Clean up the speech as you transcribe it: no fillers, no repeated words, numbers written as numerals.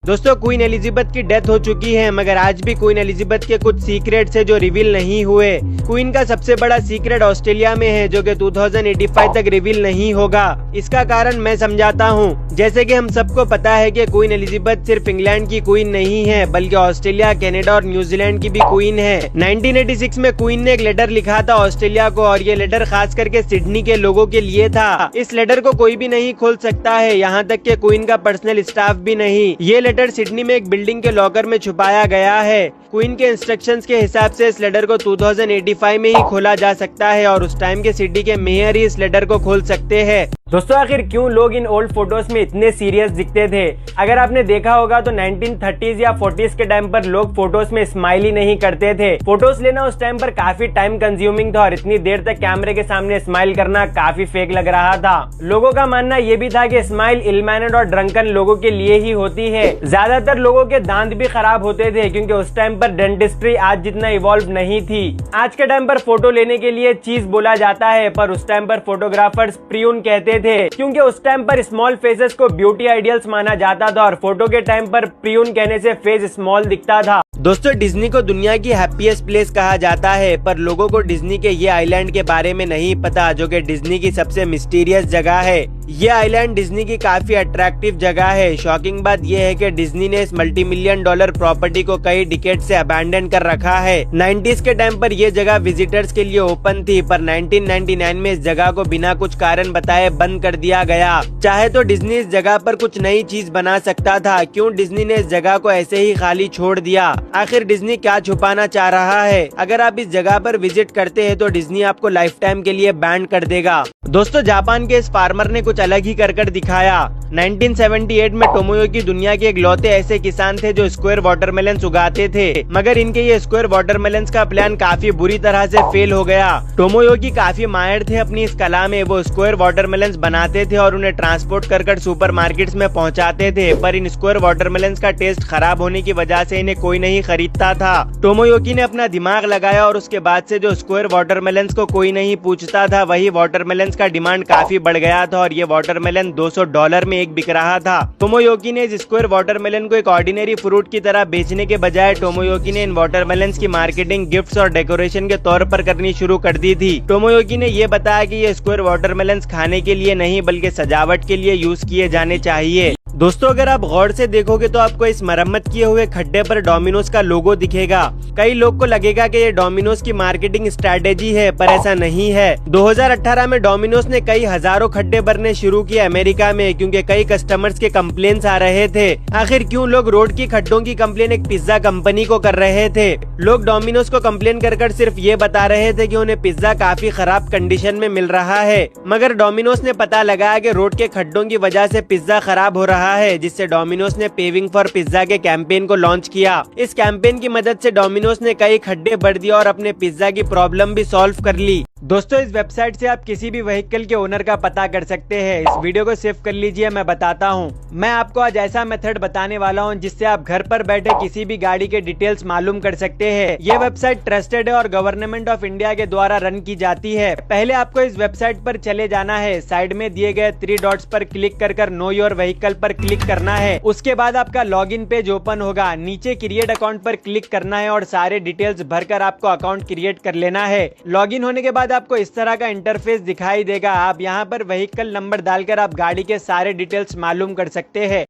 दोस्तों queen Elizabeth की death हो चुकी है, मगर आज भी क्वीन एलिजाबेथ के कुछ सीक्रेट्स है जो रिवील नहीं हुए। क्वीन का सबसे बड़ा सीक्रेट ऑस्ट्रेलिया में है, जो कि 2085 तक रिवील नहीं होगा। इसका कारण मैं समझाता हूँ। जैसे कि हम सबको पता है कि क्वीन एलिजाबेथ सिर्फ इंग्लैंड की क्वीन नहीं है, बल्कि ऑस्ट्रेलिया, कनाडा और न्यूजीलैंड की भी क्वीन है। 1986 में क्वीन ने एक लेटर लिखा था ऑस्ट्रेलिया को, और ये लेटर खास करके सिडनी के लोगों के लिए था। इस लेटर को कोई भी नहीं खोल सकता है, यहाँ तक कि क्वीन का पर्सनल स्टाफ भी नहीं। ये लेटर सिडनी में एक बिल्डिंग के लॉकर में छुपाया गया है। क्वीन के इंस्ट्रक्शंस के हिसाब से इस लेटर को 2085 में ही खोला जा सकता है, और उस टाइम के सिटी के मेयर ही इस लेटर को खोल सकते हैं। दोस्तों आखिर क्यों लोग इन ओल्ड फोटोज में इतने सीरियस दिखते थे? अगर आपने देखा होगा तो 1930s या 40s के टाइम पर लोग फोटोज में स्माइल ही नहीं करते थे। फोटोज लेना उस टाइम पर काफी टाइम कंज्यूमिंग था, और इतनी देर तक कैमरे के सामने स्माइल करना काफी फेक लग रहा था। लोगों का मानना ये भी था कि स्माइल इलमैनेड और ड्रंकन लोगों के लिए ही होती है। ज्यादातर लोगों के दांत भी खराब होते थे, क्योंकि उस टाइम पर डेंटिस्ट्री आज जितना इवॉल्व नहीं थी। आज के टाइम पर फोटो लेने के लिए चीज बोला जाता है, पर उस टाइम पर फोटोग्राफर्स प्रियून कहते थे, क्योंकि उस टाइम पर स्मॉल फेसेस को ब्यूटी आइडियल्स माना जाता था, और फोटो के टाइम पर प्रियून कहने से फेस स्मॉल दिखता था। दोस्तों डिज्नी को दुनिया की हैप्पीएस्ट प्लेस कहा जाता है, पर लोगों को डिज्नी के ये आइलैंड के बारे में नहीं पता, जो कि डिज्नी की सबसे मिस्टीरियस जगह है। ये आइलैंड डिज्नी की काफी अट्रैक्टिव जगह है। शॉकिंग बात यह है कि डिज्नी ने इस $multi-million प्रॉपर्टी को कई डिकेड से अबैंडन कर रखा है। 90s के टाइम पर यह जगह विजिटर्स के लिए ओपन थी, पर 1999 में इस जगह को बिना कुछ कारण बताए बंद कर दिया गया। चाहे तो डिज्नी इस जगह पर कुछ नई चीज बना सकता था, क्यों डिज्नी ने इस जगह को ऐसे ही खाली छोड़ दिया? आखिर डिज्नी क्या छुपाना चाह रहा है? अगर आप इस जगह पर विजिट करते हैं तो डिज्नी आपको लाइफ टाइम के लिए बैन कर देगा। दोस्तों जापान के इस फार्मर ने कुछ अलग ही कर दिखाया। 1978 में टोमोयोकी दुनिया के इकलौते ऐसे किसान थे जो स्क्वायर वाटरमेलन उगाते थे, मगर इनके ये स्क्वायर वाटरमेलन का प्लान काफी बुरी तरह से फेल हो गया। टोमोयोकी काफी माहिर थे अपनी इस कला में। वो स्क्वायर वाटरमेलन बनाते थे और उन्हें ट्रांसपोर्ट कर सुपर मार्केट्स में पहुंचाते थे, पर इन स्क्वायर वाटरमेलन का टेस्ट खराब होने की वजह से इन्हें कोई नहीं खरीदता था। टोमोयोकी ने अपना दिमाग लगाया, और उसके बाद से जो स्क्वायर वाटरमेलन को कोई नहीं पूछता था, वही वाटरमेलन का डिमांड काफी बढ़ गया था, और ये वाटरमेलन $200 में एक बिक रहा था। टोमोयोकी ने इस स्क्वायर वाटरमेलन को एक ऑर्डिनरी फ्रूट की तरह बेचने के बजाय टोमोयोकी ने इन वाटरमेलन की मार्केटिंग गिफ्ट्स और डेकोरेशन के तौर पर करनी शुरू कर दी थी। टोमोयोकी ने ये बताया कि ये स्क्वायर वाटरमेलन खाने के लिए नहीं, बल्कि सजावट के लिए यूज किए जाने चाहिए। दोस्तों अगर आप गौर से देखोगे तो आपको इस मरम्मत किए हुए खड्डे पर डोमिनोज का लोगो दिखेगा। कई लोग को लगेगा कि ये डोमिनोज की मार्केटिंग स्ट्रेटेजी है, पर ऐसा नहीं है। 2018 में डोमिनोज ने कई हजारों खड्डे भरने शुरू किए अमेरिका में, क्योंकि कई कस्टमर्स के कंप्लेंट्स आ रहे थे। आखिर क्यों लोग रोड की खड्डों की कंप्लेन एक पिज्जा कंपनी को कर रहे थे? लोग डोमिनोज को कंप्लेन कर सिर्फ ये बता रहे थे कि उन्हें पिज्जा काफी खराब कंडीशन में मिल रहा है, मगर डोमिनोज ने पता लगाया कि रोड के खड्डों की वजह से पिज्जा खराब हो रहा है, जिससे डोमिनोज ने पेविंग फॉर पिज्जा के कैंपेन को लॉन्च किया। इस कैंपेन की मदद से डोमिनोज ने कई खड्डे भर दिए और अपने पिज्जा की प्रॉब्लम भी सॉल्व कर ली। दोस्तों इस वेबसाइट से आप किसी भी व्हीकल के ओनर का पता कर सकते हैं। इस वीडियो को सेव कर लीजिए, मैं बताता हूँ। मैं आपको आज ऐसा मेथड बताने वाला हूँ जिससे आप घर पर बैठे किसी भी गाड़ी के डिटेल्स मालूम कर सकते हैं। ये वेबसाइट ट्रस्टेड है और गवर्नमेंट ऑफ इंडिया के द्वारा रन की जाती है। पहले आपको इस वेबसाइट पर चले जाना है। साइड में दिए गए 3 डॉट्स पर क्लिक कर नो योर व्हीकल पर क्लिक करना है। उसके बाद आपका लॉगिन पेज ओपन होगा। नीचे क्रिएट अकाउंट पर क्लिक करना है और सारे डिटेल्स भरकर आपको अकाउंट क्रिएट कर लेना है। लॉगिन होने के बाद आपको इस तरह का इंटरफेस दिखाई देगा। आप यहाँ पर व्हीकल नंबर डालकर आप गाड़ी के सारे डिटेल्स मालूम कर सकते हैं।